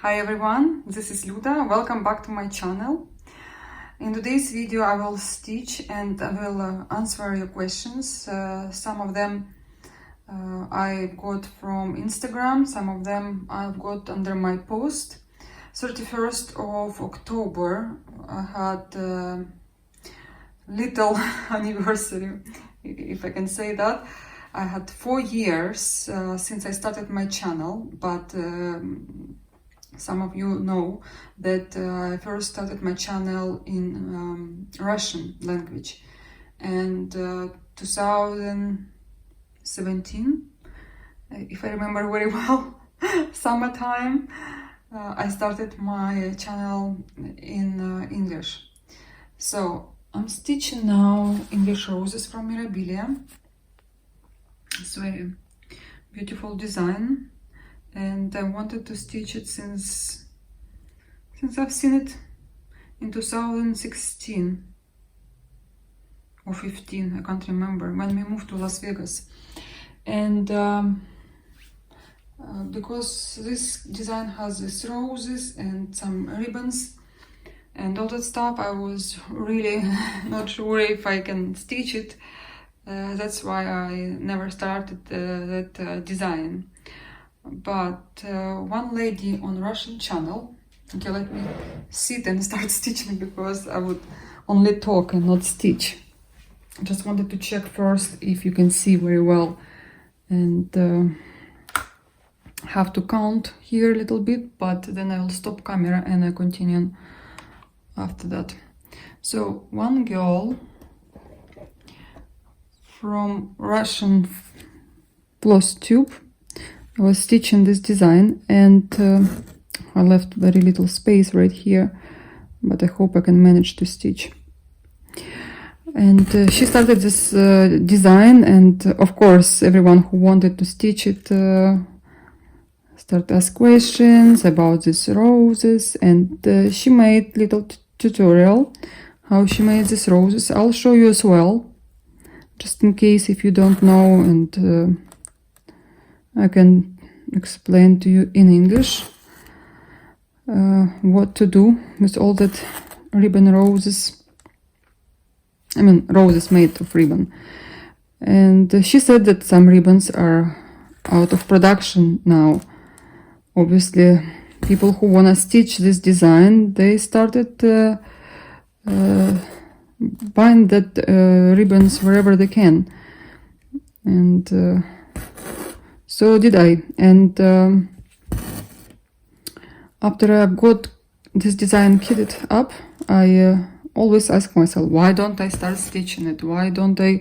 Hi everyone, this is Luda. Welcome back to my channel. In today's video I will stitch and I will answer your questions. Some of them I got from Instagram, some of them I've got under my post. 31st of October I had little anniversary, if I can say that. I had 4 years since I started my channel, but some of you know that I first started my channel in Russian language, and 2017, if I remember very well, summertime, I started my channel in English. So I'm stitching now English roses from Mirabilia. It's very beautiful design, and I wanted to stitch it since I've seen it in 2016 or 15, I can't remember, when we moved to Las Vegas. And because this design has these roses and some ribbons and all that stuff, I was really not sure if I can stitch it. That's why I never started that design. But one lady on Russian channel, okay, let me sit and start stitching because I would only talk and not stitch. I just wanted to check first if you can see very well, and have to count here a little bit, but then I will stop camera and I continue after that. So one girl from Russian floss tube, I was stitching this design, and I left very little space right here, but I hope I can manage to stitch. And she started this design, and of course everyone who wanted to stitch it started to ask questions about these roses, and she made little tutorial how she made these roses. I'll show you as well, just in case if you don't know, and I can explain to you in English what to do with all that ribbon roses. I mean, roses made of ribbon. And she said that some ribbons are out of production now. Obviously, people who want to stitch this design, they started buying that ribbons wherever they can. And so did I. And after I got this design kitted up, I always ask myself, why don't I start stitching it? Why don't I?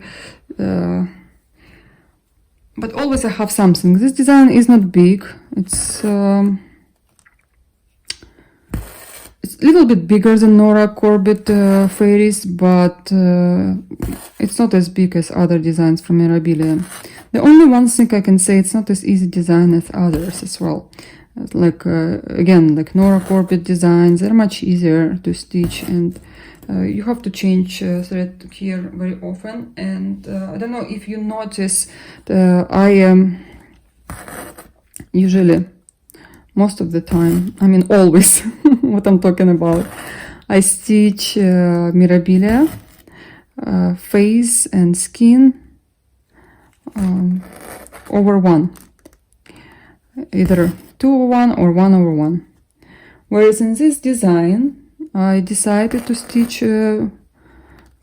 But always I have something. This design is not big. It's a little bit bigger than Nora Corbett fairies, but it's not as big as other designs from Mirabilia. The only one thing I can say, it's not as easy design as others as well. Like again, like Nora Corbett designs, they're much easier to stitch, and you have to change thread here very often. And I don't know if you notice, I usually, most of the time, I mean always, what I'm talking about, I stitch Mirabilia, face and skin over 1, either 2/1 or 1/1. Whereas in this design I decided to stitch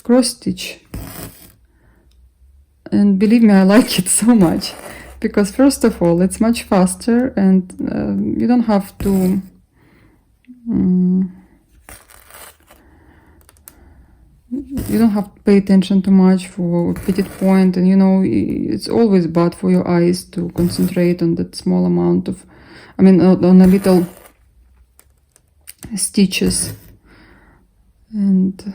cross stitch, and believe me, I like it so much, because first of all it's much faster, and you don't have to pay attention too much for petit point, and you know, it's always bad for your eyes to concentrate on that small amount of, I mean, on a little stitches. And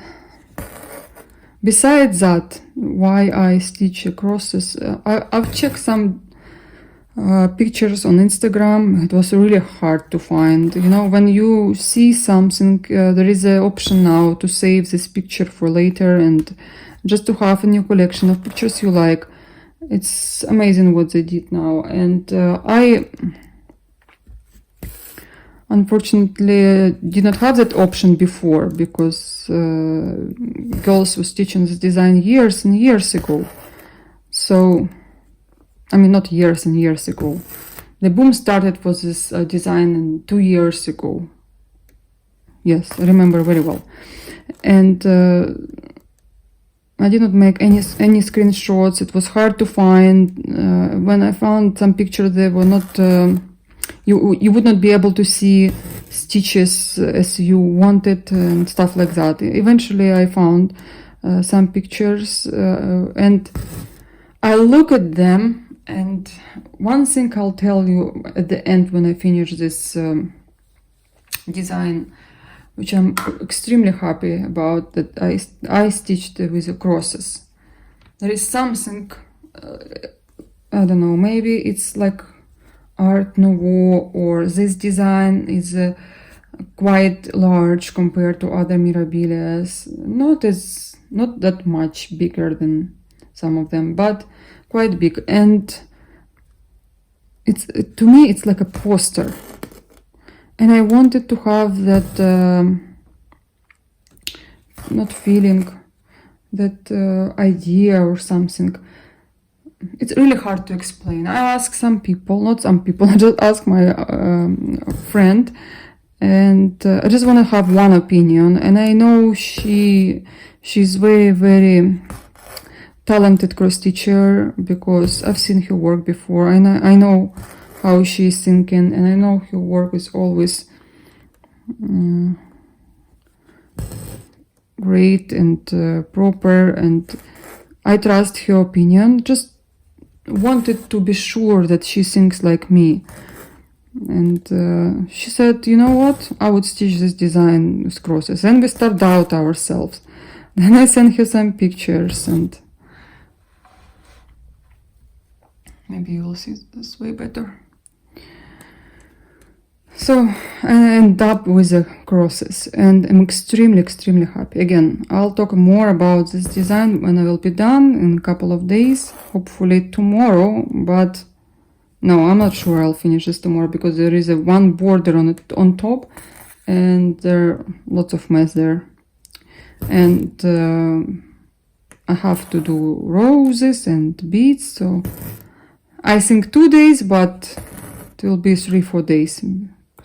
besides that, why I stitch crosses, I've checked some pictures on Instagram. It was really hard to find. You know, when you see something, there is an option now to save this picture for later and just to have a new collection of pictures you like. It's amazing what they did now. And unfortunately did not have that option before, because girls were stitching this design years and years ago. So, I mean, not years and years ago. The boom started for this design 2 years ago. Yes, I remember very well. And I did not make any screenshots. It was hard to find. When I found some pictures, they were not. You would not be able to see stitches as you wanted and stuff like that. Eventually, I found some pictures and I look at them. And one thing I'll tell you at the end when I finish this design, which I'm extremely happy about, that I stitched with the crosses. There is something, I don't know, maybe it's like Art Nouveau, or this design is quite large compared to other Mirabilias. Not that much bigger than some of them, but quite big. And it's, to me, it's like a poster. And I wanted to have that, not feeling, that idea or something. It's really hard to explain. I asked some people, not some people, I just asked my friend, and I just want to have one opinion. And I know she's very, very talented cross stitcher, because I've seen her work before, and I know how she's thinking, and I know her work is always great and proper, and I trust her opinion. Just wanted to be sure that she thinks like me. And she said, you know what, I would stitch this design with crosses. And we start out ourselves. Then I sent her some pictures, and maybe you will see this way better. So I end up with the crosses, and I'm extremely, extremely happy. Again, I'll talk more about this design when I will be done in a couple of days, hopefully tomorrow, but no, I'm not sure I'll finish this tomorrow, because there is one border on top, and there are lots of mess there. And I have to do roses and beads, so I think 2 days, but it will be 3-4 days.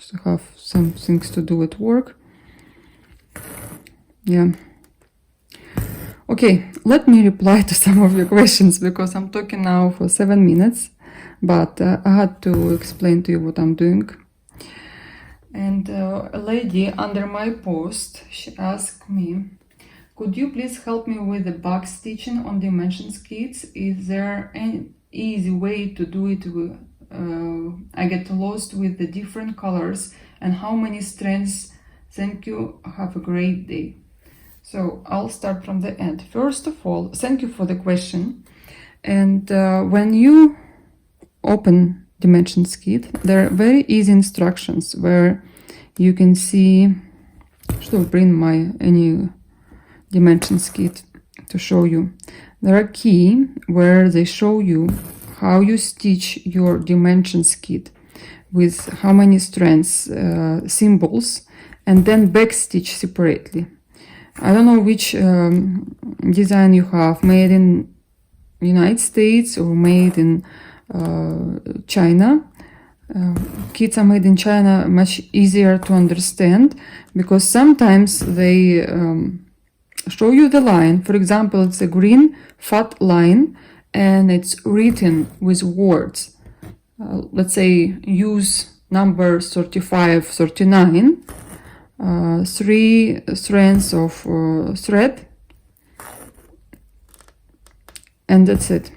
To have some things to do at work. Yeah. Okay, let me reply to some of your questions, because I'm talking now for 7 minutes, but I had to explain to you what I'm doing. And a lady under my post, she asked me, could you please help me with the back stitching on dimensions kits? Is there any easy way to do it with I get lost with the different colors and how many strands? Thank you, have a great day. So I'll start from the end. First of all, thank you for the question. And when you open Dimensions Kit, there are very easy instructions where you can see, I should bring my any Dimensions Kit to show you. There are key where they show you how you stitch your dimensions kit with how many strands, symbols, and then back stitch separately. I don't know which design you have, made in United States or made in China. Kits are made in China much easier to understand, because sometimes they show you the line. For example, it's a green fat line, and it's written with words. Let's say use number 35, 39, 3 strands of thread, and that's it.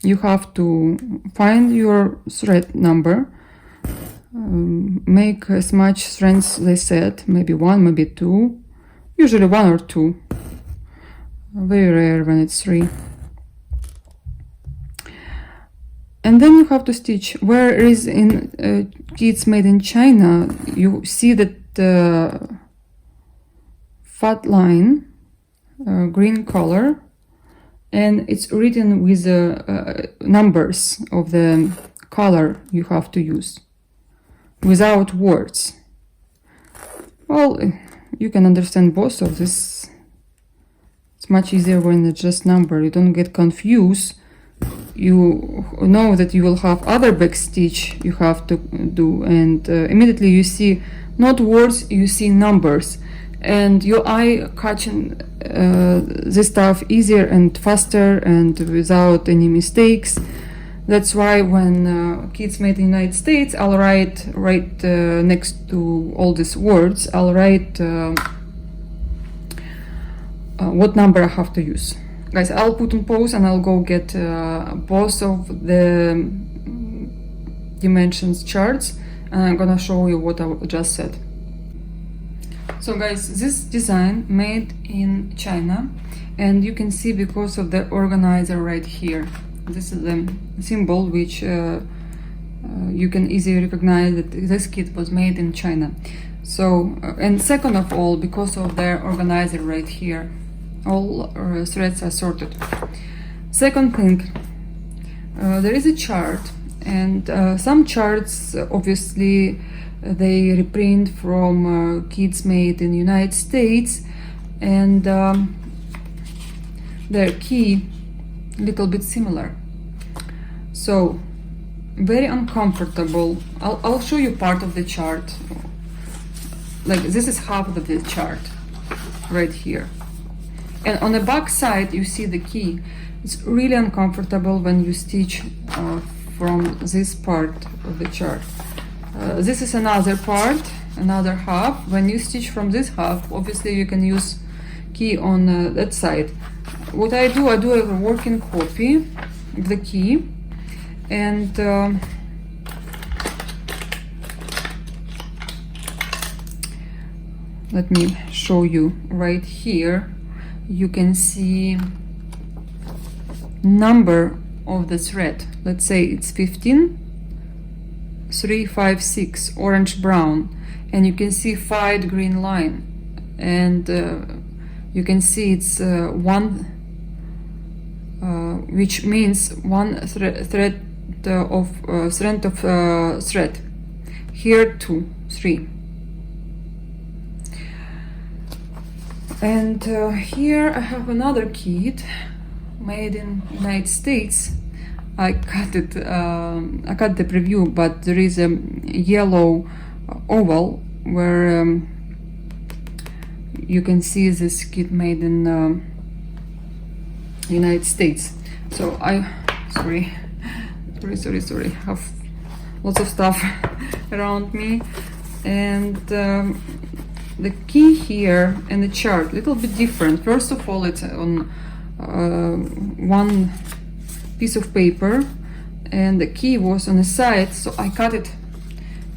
You have to find your thread number, make as much strands they said, maybe 1, maybe 2, usually 1 or 2, very rare when it's 3. And then you have to stitch. Whereas in kits made in China, you see that fat line, green color, and it's written with the numbers of the color you have to use, without words. Well, you can understand both of this. It's much easier when it's just number. You don't get confused. You know that you will have other backstitch you have to do, and immediately you see not words, you see numbers, and your eye catching this stuff easier and faster and without any mistakes. That's why when kids made in the United States, I'll write right next to all these words, I'll write what number I have to use. Guys, I'll put on pause and I'll go get both of the dimensions charts, and I'm gonna show you what I just said. So guys, this design made in China, and you can see because of the organizer right here. This is the symbol which you can easily recognize that this kit was made in China. So, and second of all, because of the organizer right here, all threads are sorted. Second thing, there is a chart, and some charts obviously they reprint from kits made in the United States, and their key little bit similar. So very uncomfortable. I'll show you part of the chart. Like this is half of the chart right here, and on the back side you see the key. It's really uncomfortable when you stitch from this part of the chart. This is another part, another half. When you stitch from this half, obviously you can use key on that side. What I do a working copy of the key, and let me show you right here. You can see number of the thread. Let's say it's 15, 3, 5, 6, orange brown, and you can see 5 green line, and you can see it's one, which means one thread of strand of thread. Here 2, 3. And here I have another kit made in United States. I cut it. I cut the preview, but there is a yellow oval where you can see this kit made in United States. So sorry, have lots of stuff around me, and the key here and the chart little bit different. First of all, it's on one piece of paper, and the key was on the side, so I cut it,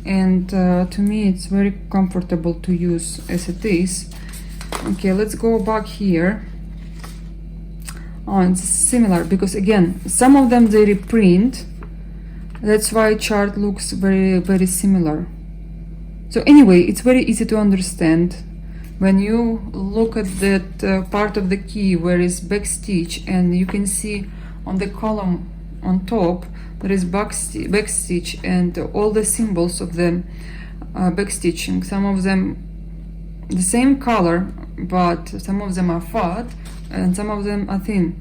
and to me it's very comfortable to use as it is. Okay, let's go back here. Oh, it's similar because again some of them they reprint, that's why chart looks very similar. So anyway, it's very easy to understand when you look at that part of the key where is backstitch, and you can see on the column on top there is backstitch and all the symbols of the backstitching. Some of them the same color, but some of them are fat and some of them are thin.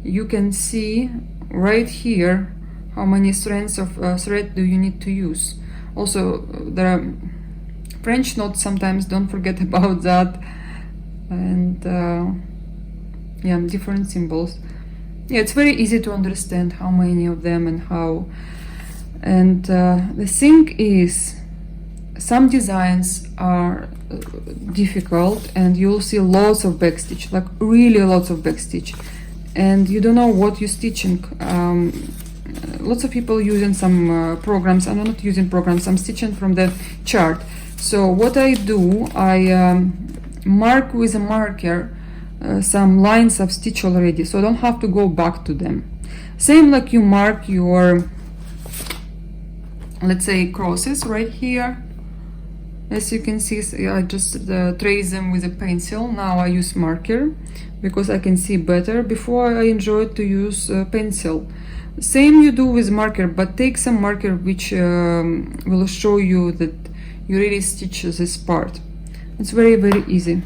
You can see right here how many strands of thread do you need to use. Also, there are French knots sometimes, don't forget about that, and yeah, different symbols. Yeah, it's very easy to understand how many of them and how. And the thing is, some designs are difficult, and you'll see lots of backstitch, like really lots of backstitch, and you don't know what you're stitching. Lots of people using some programs. I'm not using programs, I'm stitching from the chart. So what I do, I mark with a marker some lines of stitch already, so I don't have to go back to them. Same like you mark your, let's say, crosses right here. As you can see, I just trace them with a pencil. Now I use marker because I can see better. Before I enjoyed to use pencil. Same you do with marker, but take some marker which will show you that you really stitch this part. It's very, very easy.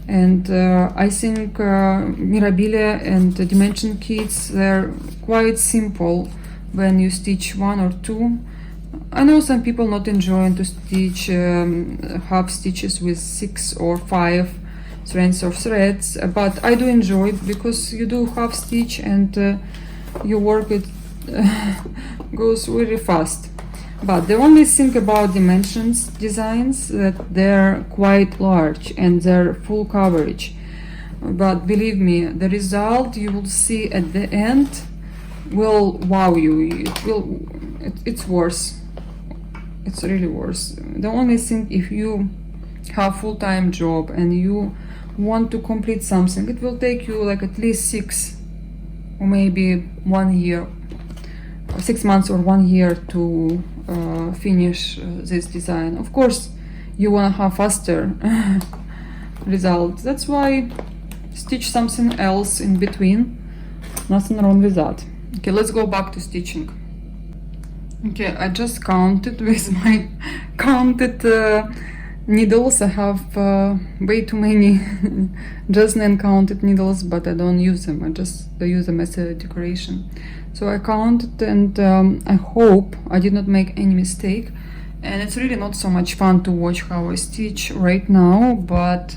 And I think Mirabilia and the dimension kits, they're quite simple when you stitch one or two. I know some people not enjoying to stitch half stitches with 6 or 5 strands of threads, but I do enjoy it because you do half stitch and your work it goes really fast. But the only thing about dimensions designs that they're quite large and they're full coverage. But believe me, the result you will see at the end will wow you. It's worse. It's really worse. The only thing, if you have full-time job and you want to complete something, it will take you like at least 6 or maybe 1 year, 6 months or 1 year to finish this design. Of course, you want to have faster results. That's why stitch something else in between. Nothing wrong with that. Okay, let's go back to stitching. Okay, I just counted with my counted needles. I have way too many just uncounted needles, but I don't use them. I just use them as a decoration. So I counted, and I hope I did not make any mistake. And it's really not so much fun to watch how I stitch right now, but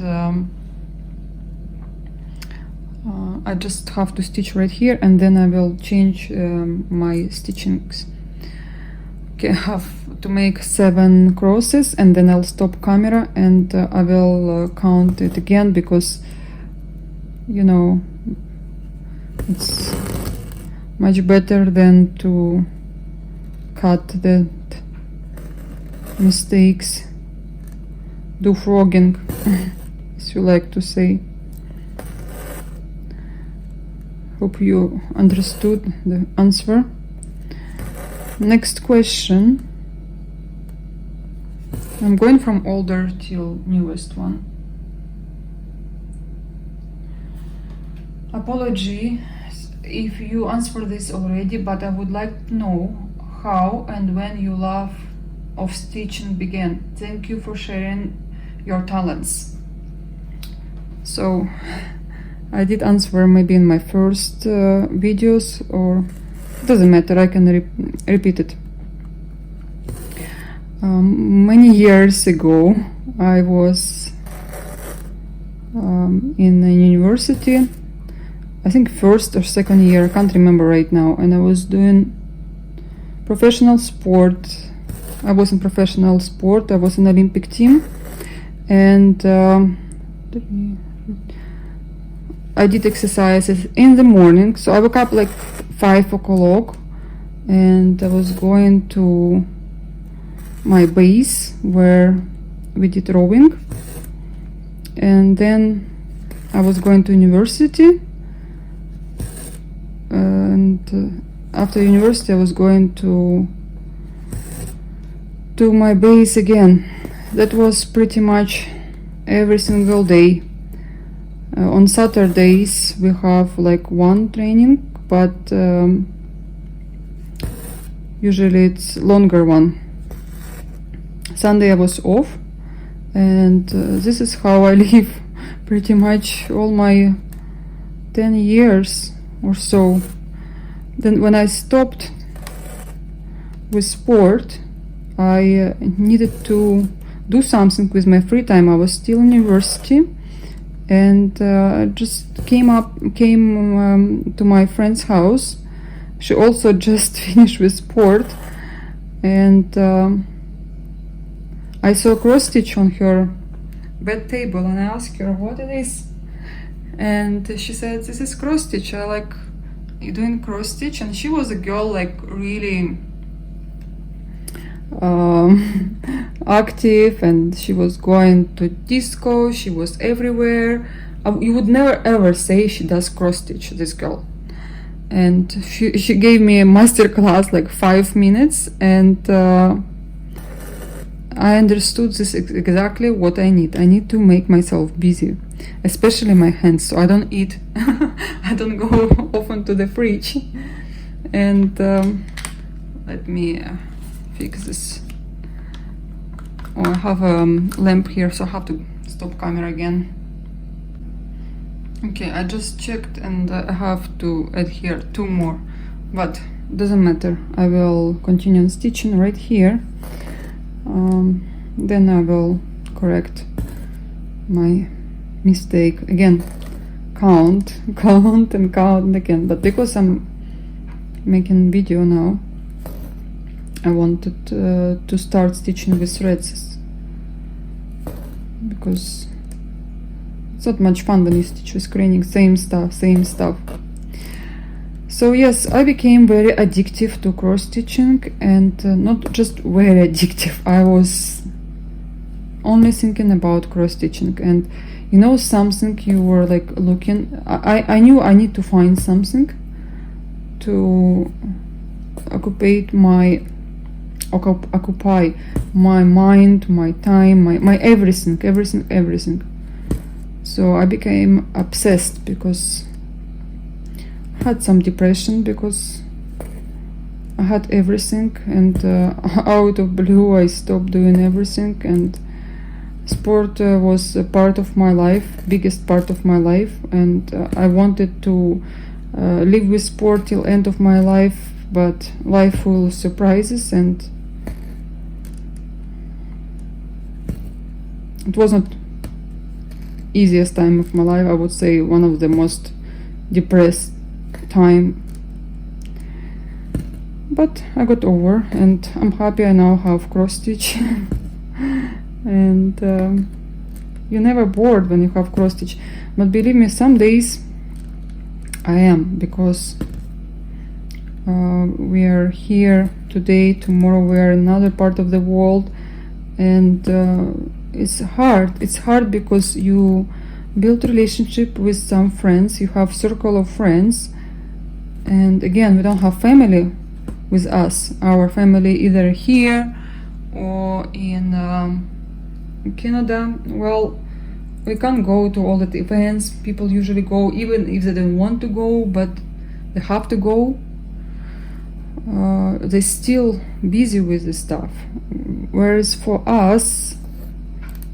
I just have to stitch right here, and then I will change my stitchings. Okay, I have to make 7 crosses, and then I'll stop camera and I will count it again, because you know it's much better than to cut the mistakes, do frogging as you like to say. Hope you understood the answer. Next question. I'm going from older till newest one. Apology if you answered this already, but I would like to know how and when your love of stitching began. Thank you for sharing your talents. So I did answer maybe in my first videos, or it doesn't matter, I can repeat it. Many years ago I was in a university, I think first or second year, I can't remember right now, and I was doing professional sport. I was in professional sport, I was in Olympic team, and I did exercises in the morning. So I woke up like 5 o'clock and I was going to my base where we did rowing, and then I was going to university, and after university I was going to my base again. That was pretty much every single day. On Saturdays we have like one training, but usually it's longer one. Sunday I was off, and this is how I live pretty much all my 10 years or so. Then when I stopped with sport, I needed to do something with my free time. I was still in university, and just came to my friend's house. She also just finished with sport, and I saw a cross stitch on her bed table, and I asked her what it is, and she said, "This is cross stitch." I like, "You doing cross stitch?" And she was a girl like really active, and she was going to disco, she was everywhere. You would never ever say she does cross stitch, this girl. And she gave me a master class like 5 minutes, and I understood this exactly what I need. I need to make myself busy, especially my hands, so I don't eat. I don't go often to the fridge. And let me fix this. Oh, I have a lamp here, so I have to stop camera again. Okay, I just checked and I have to add here 2 more, but doesn't matter. I will continue on stitching right here. Then I will correct my mistake again. Count and count again. But because I'm making video now, I wanted to start stitching with threads, because it's not much fun when you stitch with craning. Same stuff. So yes, I became very addictive to cross stitching, and not just very addictive. I was only thinking about cross stitching, and you know something, you were like looking. I knew I need to find something to occupy my mind, my time, my everything. So I became obsessed because I had some depression, because I had everything, and out of blue I stopped doing everything, and sport was a part of my life, biggest part of my life, and I wanted to live with sport till end of my life, but life full of surprises, and it wasn't easiest time of my life. I would say one of the most depressed time, but I got over, and I'm happy I now have cross stitch. And you're never bored when you have cross stitch, but believe me, some days I am, because we are here today, tomorrow we are in another part of the world, and it's hard because you build relationship with some friends, you have circle of friends, and again, we don't have family with us. Our family either here or in Canada. Well, we can't go to all the events people usually go, even if they don't want to go, but they have to go. They're still busy with this stuff, whereas for us,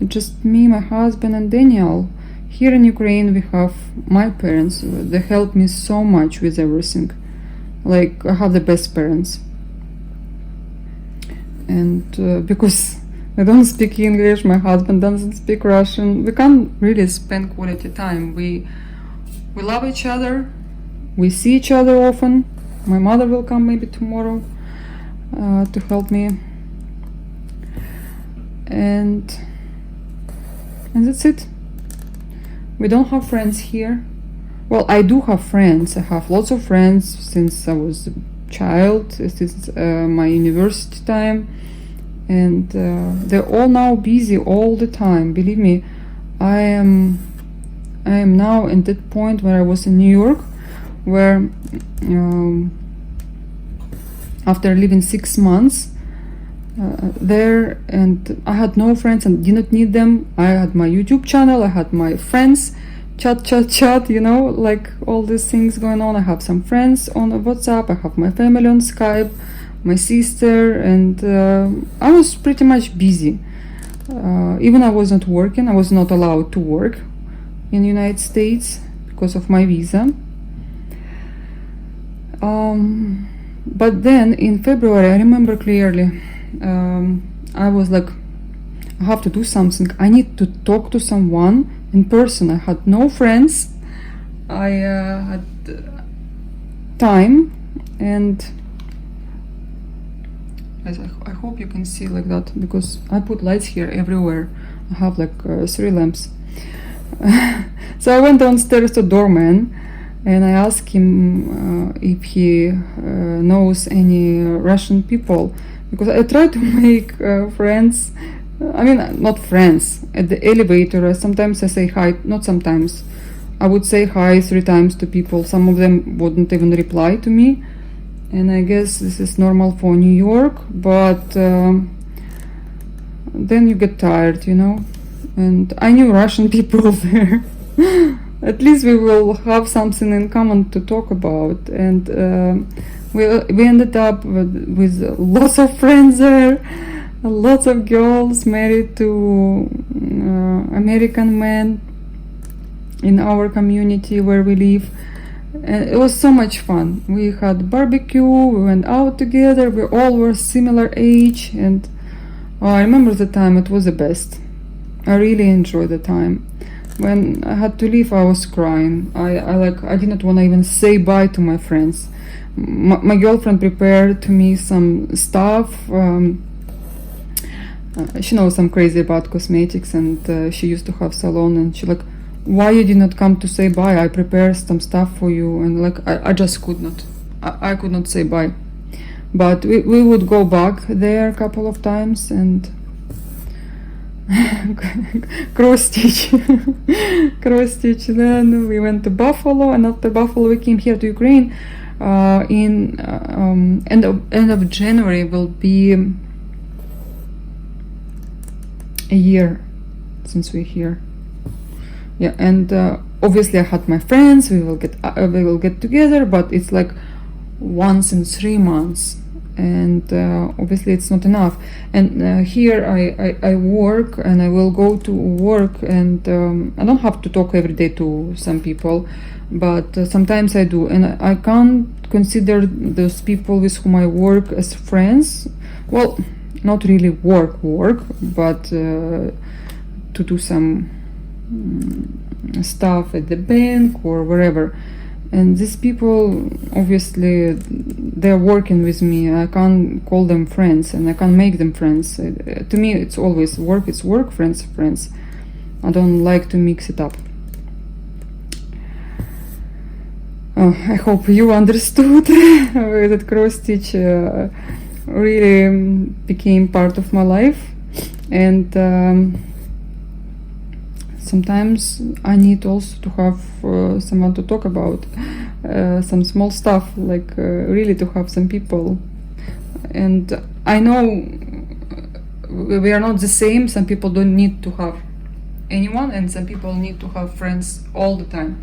just me, my husband, and Daniel. Here in Ukraine we have my parents. They help me so much with everything. Like, I have the best parents, and because I don't speak English, my husband doesn't speak Russian, we can't really spend quality time. We love each other, we see each other often. My mother will come maybe tomorrow to help me, and that's it. We don't have friends here. Well, I do have friends. I have lots of friends since I was a child, since my university time, and they're all now busy all the time. Believe me, I am now at that point where I was in New York, where after living 6 months there, and I had no friends and did not need them. I had my YouTube channel, I had my friends, chat, you know, like all these things going on. I have some friends on WhatsApp, I have my family on Skype, my sister, and I was pretty much busy. Even I was not working, I was not allowed to work in the United States because of my visa. But then in February, I remember clearly, I was like, I have to do something. I need to talk to someone in person. I had no friends. I had time, and I hope you can see like that, because I put lights here everywhere. I have like 3 lamps. So I went downstairs to doorman, and I asked him if he knows any Russian people, because I try to make friends. I mean, not friends. At the elevator, sometimes I say hi, not sometimes. I would say hi 3 times to people. Some of them wouldn't even reply to me. And I guess this is normal for New York, but then you get tired, you know. And I knew Russian people there. At least we will have something in common to talk about. And we ended up with lots of friends there. Lots of girls married to American men in our community where we live. And it was so much fun. We had barbecue, we went out together, we all were similar age, and I remember the time. It was the best. I really enjoyed the time. When I had to leave, I was crying. I did not want to even say bye to my friends. My girlfriend prepared to me some stuff. She knows I'm crazy about cosmetics, and she used to have salon, and she like, why you did not come to say bye? I prepared some stuff for you, and like I just could not. I could not say bye. But we would go back there a couple of times and cross stitch. Cross stitch. Then we went to Buffalo, and after Buffalo we came here to Ukraine. In end of January will be a year since we're here. Yeah, and obviously I had my friends. We will get together, but it's like once in 3 months, and obviously it's not enough. And here I work, and I will go to work, and I don't have to talk every day to some people, but sometimes I do, and I can't consider those people with whom I work as friends. Well, not really work, but to do some stuff at the bank or wherever. And these people, obviously, they're working with me. I can't call them friends, and I can't make them friends. To me, it's always work. It's work, friends, friends. I don't like to mix it up. I hope you understood that cross stitch really became part of my life, and sometimes I need also to have someone to talk about some small stuff, like really to have some people. And I know we are not the same. Some people don't need to have anyone, and some people need to have friends all the time.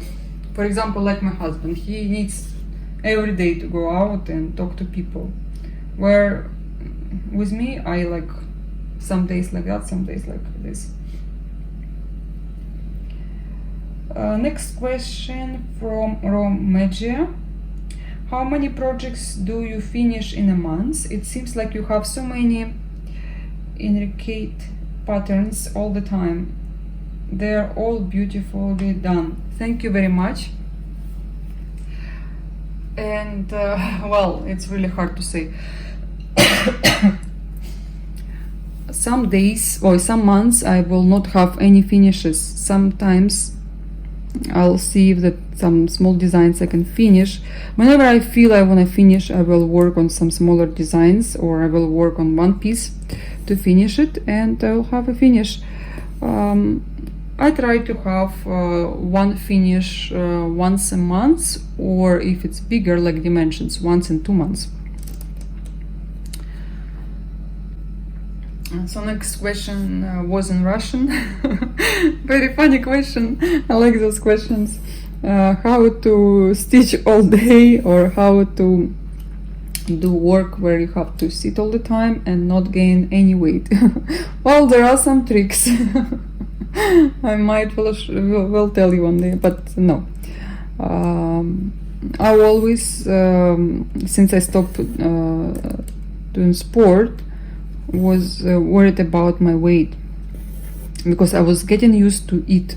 For example, like my husband, he needs every day to go out and talk to people. Where with me, I like some days like that, some days like this. Next question from Romagia. How many projects do you finish in a month? It seems like you have so many intricate patterns all the time. They're all beautifully done. Thank you very much. And well, it's really hard to say. Some days or some months I will not have any finishes. Sometimes I'll see if that some small designs I can finish. Whenever I feel I want to finish, I will work on some smaller designs, or I will work on one piece to finish it, and I'll have a finish. I try to have one finish once a month, or if it's bigger, like dimensions, once in 2 months. So next question was in Russian. Very funny question. I like those questions. How to stitch all day, or how to do work where you have to sit all the time and not gain any weight. Well, there are some tricks. I might will tell you one day, but no. I always, since I stopped doing sport, was worried about my weight, because I was getting used to eat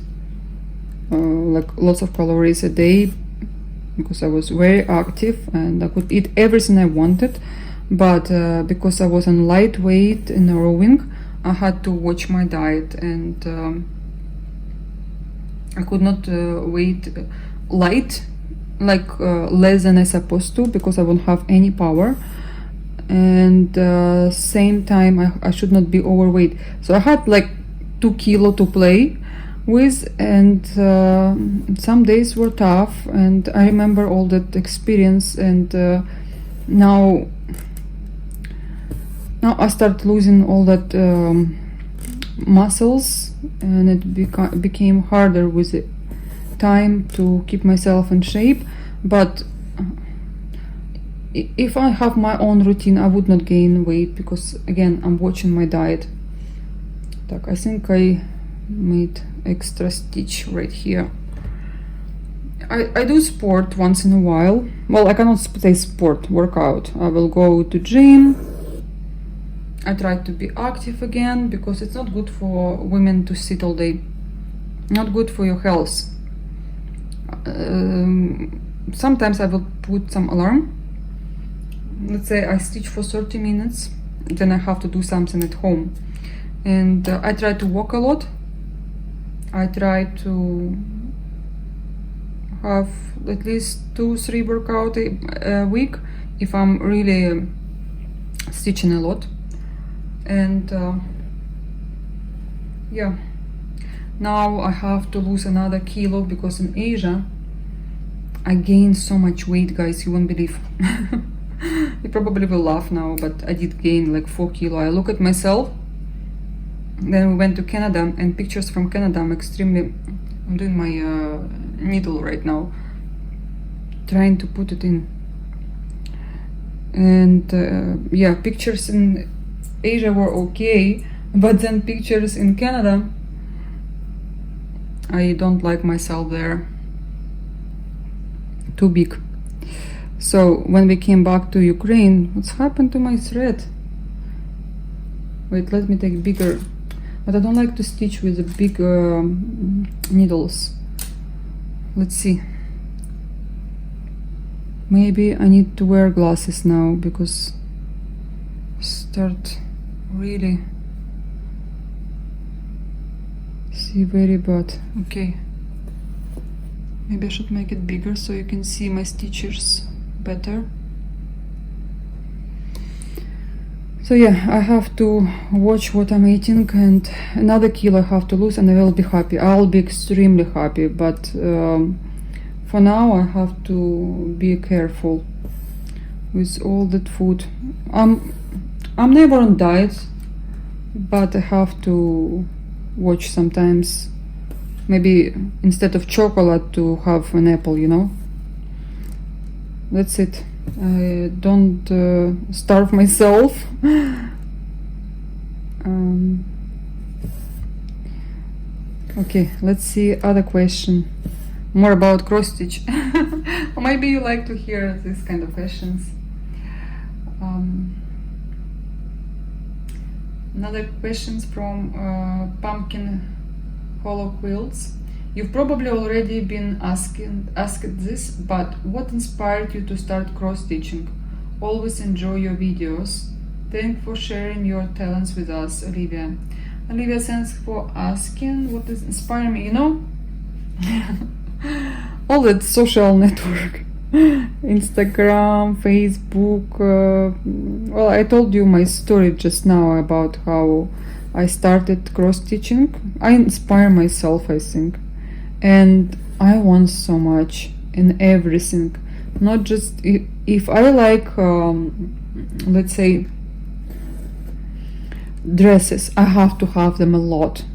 like lots of calories a day, because I was very active and I could eat everything I wanted. But because I was on lightweight in rowing, I had to watch my diet, and I could not weight light, like less than I supposed to, because I won't have any power. And same time I should not be overweight, so I had like 2 kilo to play with, and some days were tough, and I remember all that experience. And now I start losing all that muscles, and it became harder with the time to keep myself in shape. But if I have my own routine, I would not gain weight because again I'm watching my diet. Так, I think I made extra stitch right here. I do sport once in a while. Well, I cannot say sport, workout. I will go to gym. I try to be active again because it's not good for women to sit all day. Not good for your health. Sometimes I will put some alarm. Let's say I stitch for 30 minutes, then I have to do something at home. And I try to walk a lot. I try to have at least 2-3 workout a week if I'm really stitching a lot. And yeah, now I have to lose another kilo because in Asia I gained so much weight, guys, you won't believe. You probably will laugh now, but I did gain like 4 kilo. I look at myself. Then we went to Canada, and pictures from Canada. I'm doing my needle right now, trying to put it in. And yeah, pictures in Asia were okay, but then pictures in Canada, I don't like myself there. Too big. So when we came back to Ukraine, what's happened to my thread? Wait, let me take bigger. But I don't like to stitch with the big needles. Let's see. Maybe I need to wear glasses now because start really see very bad. Okay. Maybe I should make it bigger so you can see my stitches better. So yeah, I have to watch what I'm eating, and another kilo I have to lose, and I will be happy. I'll be extremely happy, but for now I have to be careful with all that food. I'm never on diet, but I have to watch sometimes. Maybe instead of chocolate to have an apple, you know. That's it. I don't starve myself. Okay, let's see other question. More about cross stitch. Or maybe you like to hear this kind of questions. Another questions from Pumpkin Hollow Quilts. You've probably already been asked this, but what inspired you to start cross-stitching? Always enjoy your videos. Thanks for sharing your talents with us, Olivia. Olivia, thanks for asking what is inspiring me. You know, all that social network, Instagram, Facebook. Well, I told you my story just now about how I started cross-stitching. I inspire myself, I think. And I want so much in everything, not just if I like, let's say, dresses, I have to have them a lot,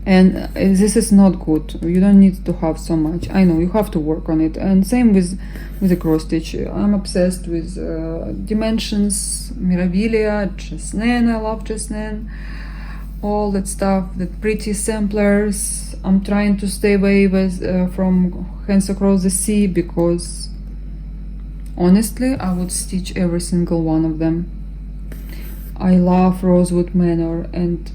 and this is not good. You don't need to have so much. I know you have to work on it, and same with the cross stitch. I'm obsessed with dimensions, Mirabilia, Jasnen. I love Jasnen. All that stuff, the pretty samplers. I'm trying to stay away with from Hands Across the Sea because honestly I would stitch every single one of them. I love Rosewood Manor, and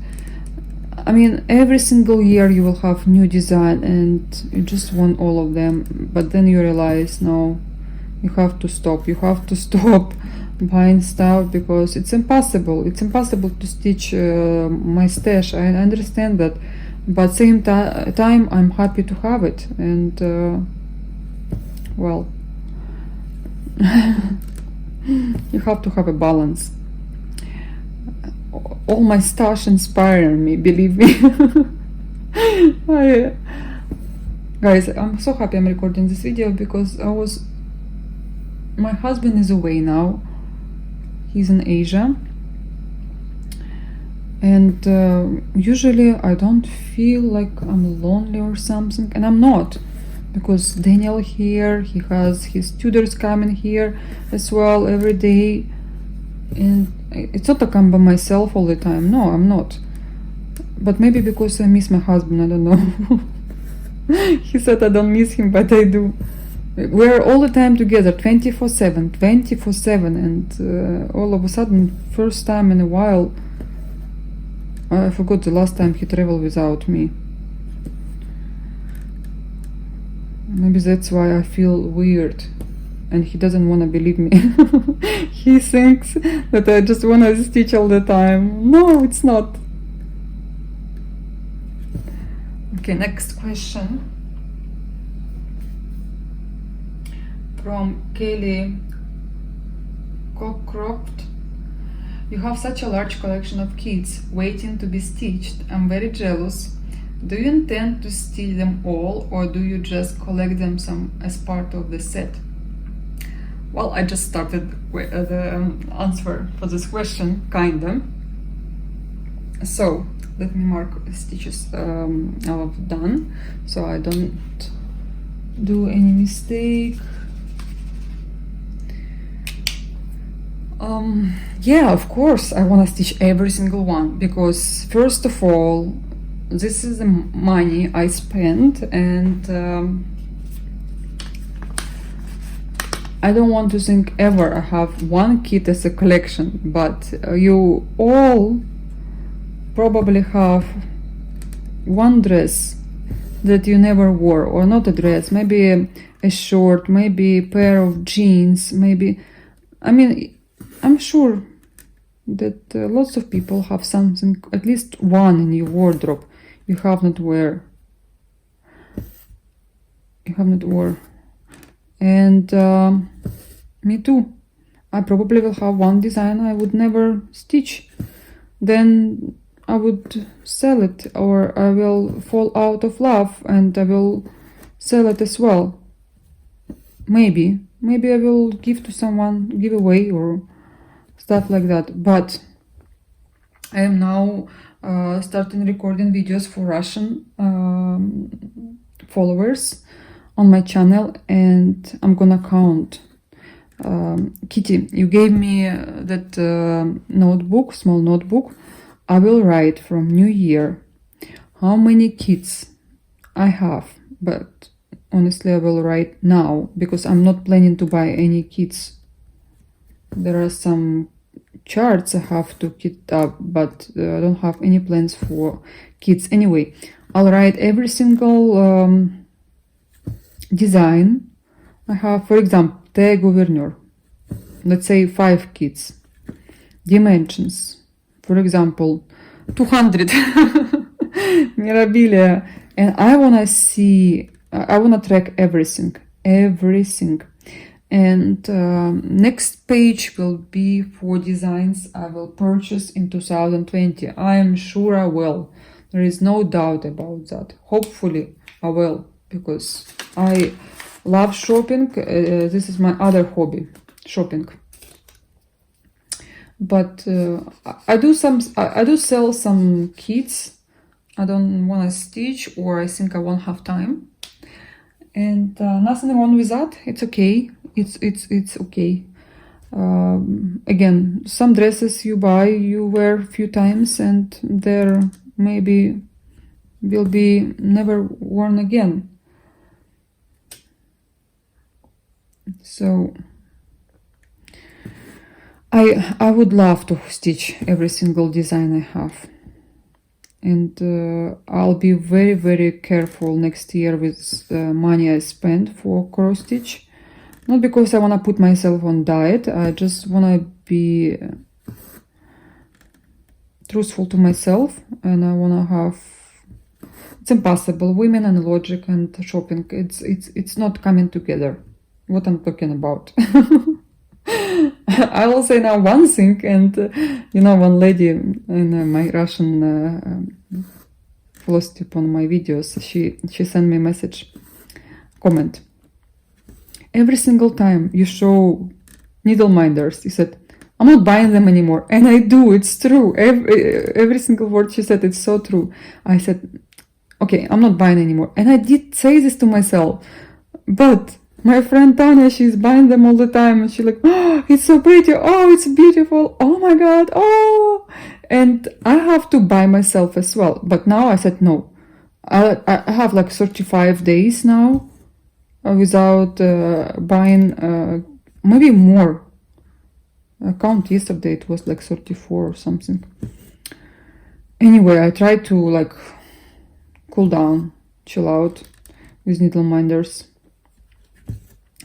I mean every single year you will have new design and you just want all of them, but then you realize no, you have to stop. You have to stop buying stuff because it's impossible. It's impossible to stitch my stash. I understand that, but same time I'm happy to have it, and well, you have to have a balance. All my stash inspire me, believe me. Guys, I'm so happy I'm recording this video because my husband is away now. He's in Asia, and usually I don't feel like I'm lonely or something, and I'm not. because Daniel here, he has his tutors coming here as well every day, and it's not like I'm by myself all the time. No, I'm not. But maybe because I miss my husband, I don't know. He said I don't miss him, but I do. We're all the time together, 24/7, 24/7, and all of a sudden, first time in a while, I forgot the last time he traveled without me. Maybe that's why I feel weird, and he doesn't want to believe me. He thinks that I just want to stitch all the time. No, it's not. Okay, next question from Kelly Cockcroft. You have such a large collection of kits waiting to be stitched. I'm very jealous. Do you intend to stitch them all, or do you just collect them some as part of the set? Well, I just started the answer for this question, kinda. So let me mark the stitches I've done, so I don't do any mistake. Yeah, of course I want to stitch every single one, because first of all, this is the money I spent, and I don't want to think ever I have one kit as a collection, but you all probably have one dress that you never wore, or not a dress, maybe a short, maybe a pair of jeans, maybe, I mean, I'm sure that lots of people have something, at least one in your wardrobe you have not wear. And me too. I probably will have one design I would never stitch. Then I would sell it, or I will fall out of love and I will sell it as well. Maybe I will give to someone, give away or stuff like that. But I am now starting recording videos for Russian followers on my channel, and I'm gonna count. Kitty, you gave me that notebook, small notebook. I will write from New Year how many kits I have, but honestly I will write now because I'm not planning to buy any kits. There are some charts I have to kit up, but I don't have any plans for kits. Anyway, I'll write every single design I have. For example, the gouverneur, let's say 5 kits. Dimensions, for example, 200. Mirabilia. And I want to see, I want to track everything. And next page will be for designs I will purchase in 2020. I am sure I will. There is no doubt about that. Hopefully I will, because I love shopping. This is my other hobby, shopping. But I do sell some kits I don't want to stitch, or I think I won't have time. And nothing wrong with that. It's okay. It's okay. Again, some dresses you buy, you wear a few times, and they're maybe will be never worn again. So I would love to stitch every single design I have. And I'll be very, very careful next year with the money I spend for cross stitch. Not because I want to put myself on diet, I just want to be truthful to myself, and I want to have, it's impossible, women and logic and shopping, it's not coming together, what I'm talking about. I will say now one thing, and one lady in my Russian floss tip on my videos, she sent me a message, comment. Every single time you show needle minders, you said, I'm not buying them anymore. And I do, it's true. Every single word she said, it's so true. I said, okay, I'm not buying anymore. And I did say this to myself, but my friend Tanya, she's buying them all the time, and she's like, oh, it's so pretty, oh, it's beautiful, oh my god, oh. And I have to buy myself as well. But now I said no. I have like 35 days now without buying, maybe more. I count yesterday, it was like 34 or something. Anyway, I try to like cool down, chill out with needle minders.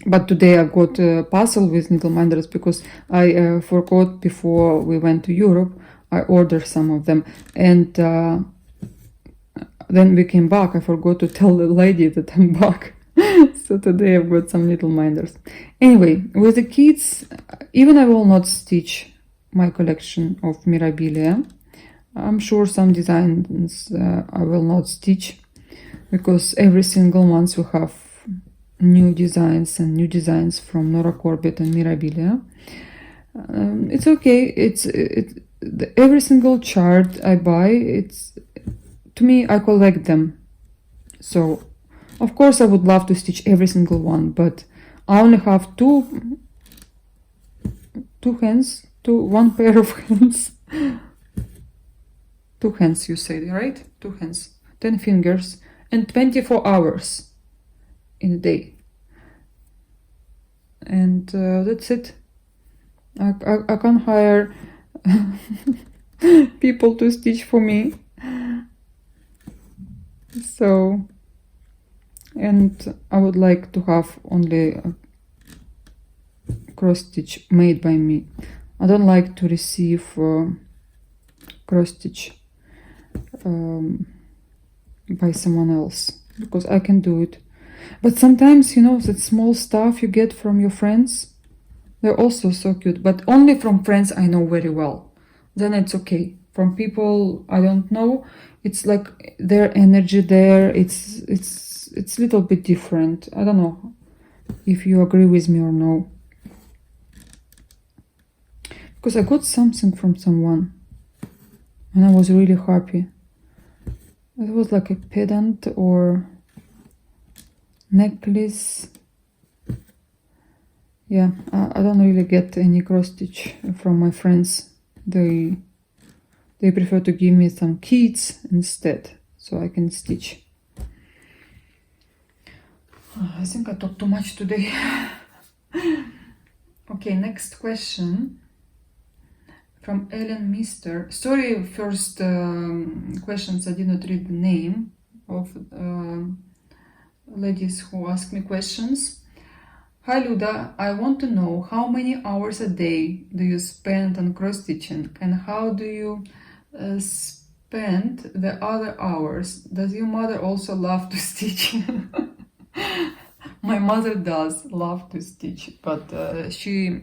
But today I've got a parcel with needle minders because I forgot before we went to Europe. I ordered some of them, and then we came back. I forgot to tell the lady that I'm back. So today I've got some needle minders. Anyway, with the kids, even I will not stitch my collection of Mirabilia. I'm sure some designs I will not stitch because every single month we have new designs and new designs from Nora Corbett and Mirabilia. It's okay. Every single chart I buy, to me, I collect them. So, of course, I would love to stitch every single one, but I only have two hands, one pair of hands. 2 hands, you say, right? 2 hands, 10 fingers, and 24 hours in a day. And that's it. I can't hire people to stitch for me. So, and I would like to have only a cross stitch made by me. I don't like to receive cross stitch by someone else because I can do it. But sometimes, you know, that small stuff you get from your friends, they're also so cute. But only from friends I know very well. Then it's okay. From people I don't know, it's like their energy there. It's a little bit different. I don't know if you agree with me or no. Because I got something from someone and I was really happy. It was like a pendant or necklace. Yeah, I don't really get any cross stitch from my friends. They prefer to give me some kits instead, so I can stitch. I think I talked too much today. Okay, next question from Ellen Mister. Sorry, first questions, I did not read the name of ladies who ask me questions. Hi Luda, I want to know how many hours a day do you spend on cross stitching and how do you spend the other hours? Does your mother also love to stitch? My mother does love to stitch, but she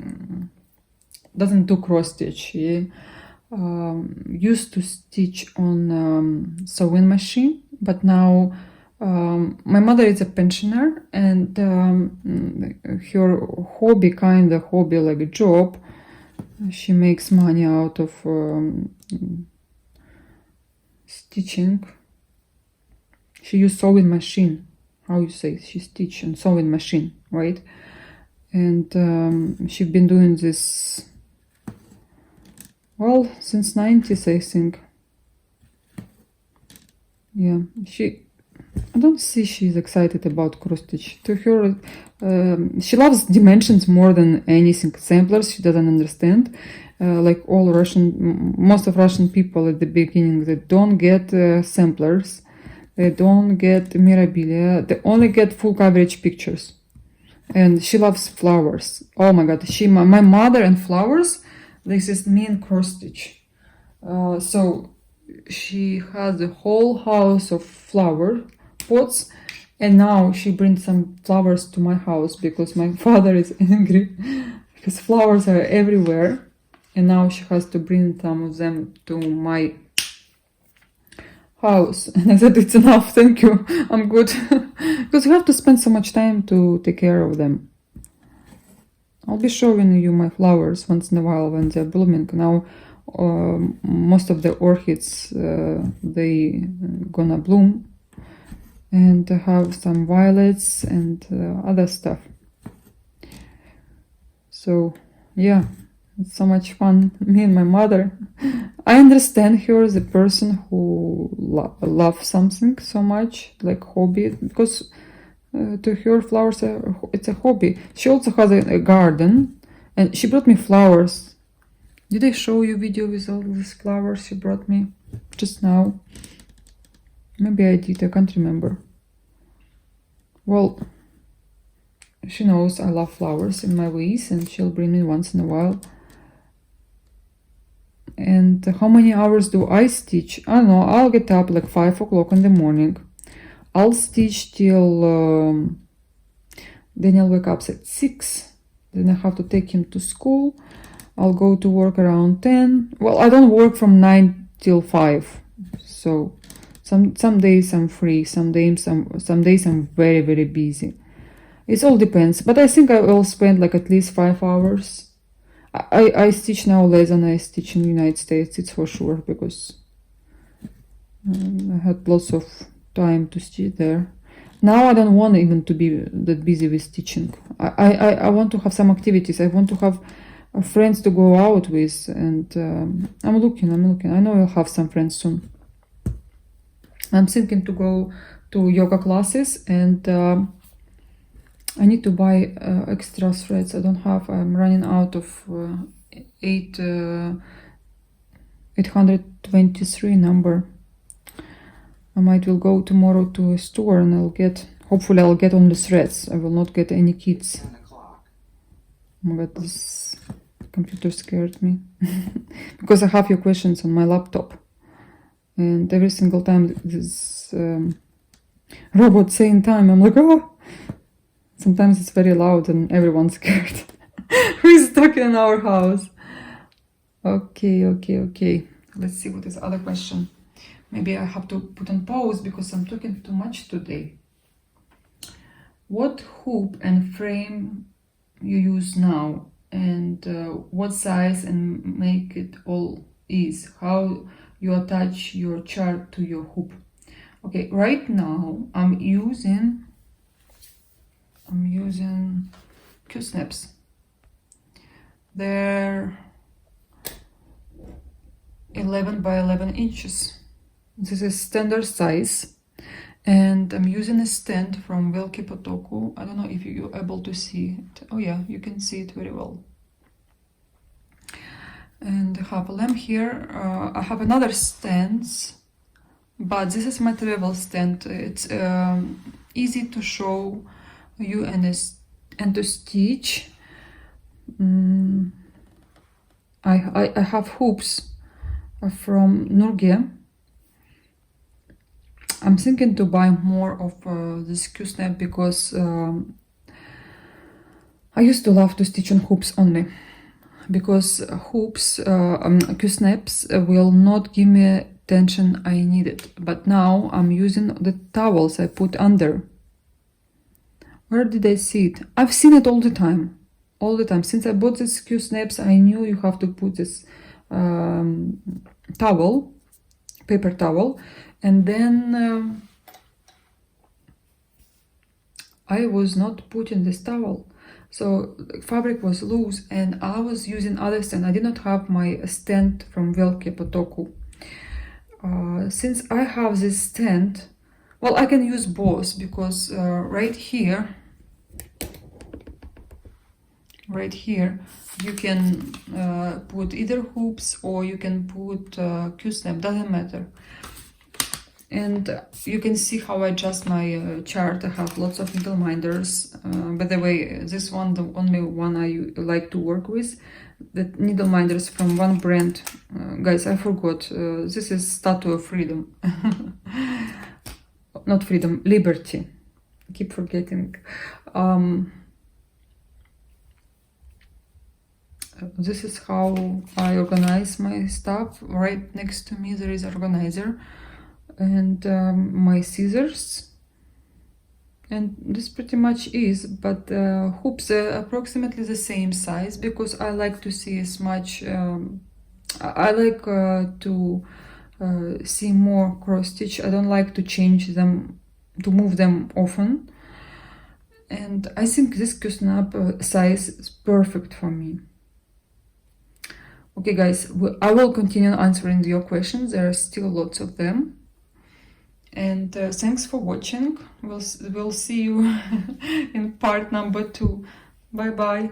doesn't do cross stitch. She used to stitch on sewing machine, but now my mother is a pensioner and her hobby, kind of hobby like a job, she makes money out of stitching. She used sewing machine. How you say? She stitch on sewing machine, right? And she's been doing this, well, since 90s, I think. Yeah, I don't see she's excited about cross stitch. To her, she loves dimensions more than anything. Samplers she doesn't understand. Like all most of Russian people at the beginning, they don't get samplers. They don't get Mirabilia. They only get full coverage pictures. And she loves flowers. Oh my god, my mother and flowers, this is me and cross stitch. So she has a whole house of flower pots, and now she brings some flowers to my house because my father is angry because flowers are everywhere, and now she has to bring some of them to my house. And I said, it's enough, thank you, I'm good. Because you have to spend so much time to take care of them. I'll be showing you my flowers once in a while when they're blooming. Now most of the orchids they gonna bloom, and have some violets and other stuff. So yeah, it's so much fun. Me and my mother. I understand her as a person who loves something so much, like hobby, because to her flowers it's a hobby. She also has a garden, and she brought me flowers. Did I show you video with all these flowers she brought me just now? Maybe I did, I can't remember. Well, she knows I love flowers in my ways, and she'll bring me once in a while. And how many hours do I stitch? I don't know, I'll get up like 5 o'clock in the morning. I'll stitch till Daniel wakes up at 6. Then I have to take him to school. I'll go to work around 10. Well, I don't work from 9 till 5. So some days I'm free, some days I'm very, very busy. It all depends, but I think I will spend like at least 5 hours. I stitch now less than I stitch in the United States, it's for sure, because I had lots of time to stitch there. Now I don't want even to be that busy with stitching. I want to have some activities. I want to have friends to go out with, and I'm looking. I know I'll have some friends soon. I'm thinking to go to yoga classes, and I need to buy extra threads. I don't have. I'm running out of 823 number. I might will go tomorrow to a store and hopefully I'll get only threads. I will not get any kits. 10 o'clock. Oh my god, this computer scared me. Because I have your questions on my laptop. And every single time this robot saying time, I'm like, oh! Sometimes it's very loud and everyone's scared. Who is talking in our house? Okay. Let's see what is the other question. Maybe I have to put on pause because I'm talking too much today. What hoop and frame you use now, and what size and make it all is? How you attach your chart to your hoop? Okay, right now I'm using Q-snaps. They're 11 by 11 inches. This is standard size, and I'm using a stand from Velki Potoku. I don't know if you're able to see it. Oh yeah, you can see it very well. And I have a lamp here. I have another stand, but this is my travel stand. It's easy to show you and to stitch. I have hoops from Nurge. I'm thinking to buy more of this Q-snap because I used to love to stitch on hoops only, because hoops, Q-snaps will not give me tension I needed. But now I'm using the towels I put under. Where did I see it? I've seen it all the time. Since I bought this Q-snaps, I knew you have to put this towel, paper towel, and then I was not putting this towel, so the fabric was loose, and I was using other stand. I did not have my stand from Velki Potoku. Since I have this stand, well, I can use both, because right here you can put either hoops or you can put Q-snap, doesn't matter. And you can see how I adjust my chart. I have lots of needle minders. By the way, this one, the only one I like to work with, the needle minders from one brand. Guys, I forgot. This is Statue of Freedom. Not freedom, liberty. I keep forgetting. This is how I organize my stuff. Right next to me there is an organizer and my scissors, and this pretty much is, but hoops are approximately the same size, because I like to see as much I like to see more cross stitch. I don't like to change them move them often. And I think this cushion up size is perfect for me. Okay guys, I will continue answering your questions. There are still lots of them. And thanks for watching. We'll see you in part number 2. Bye bye.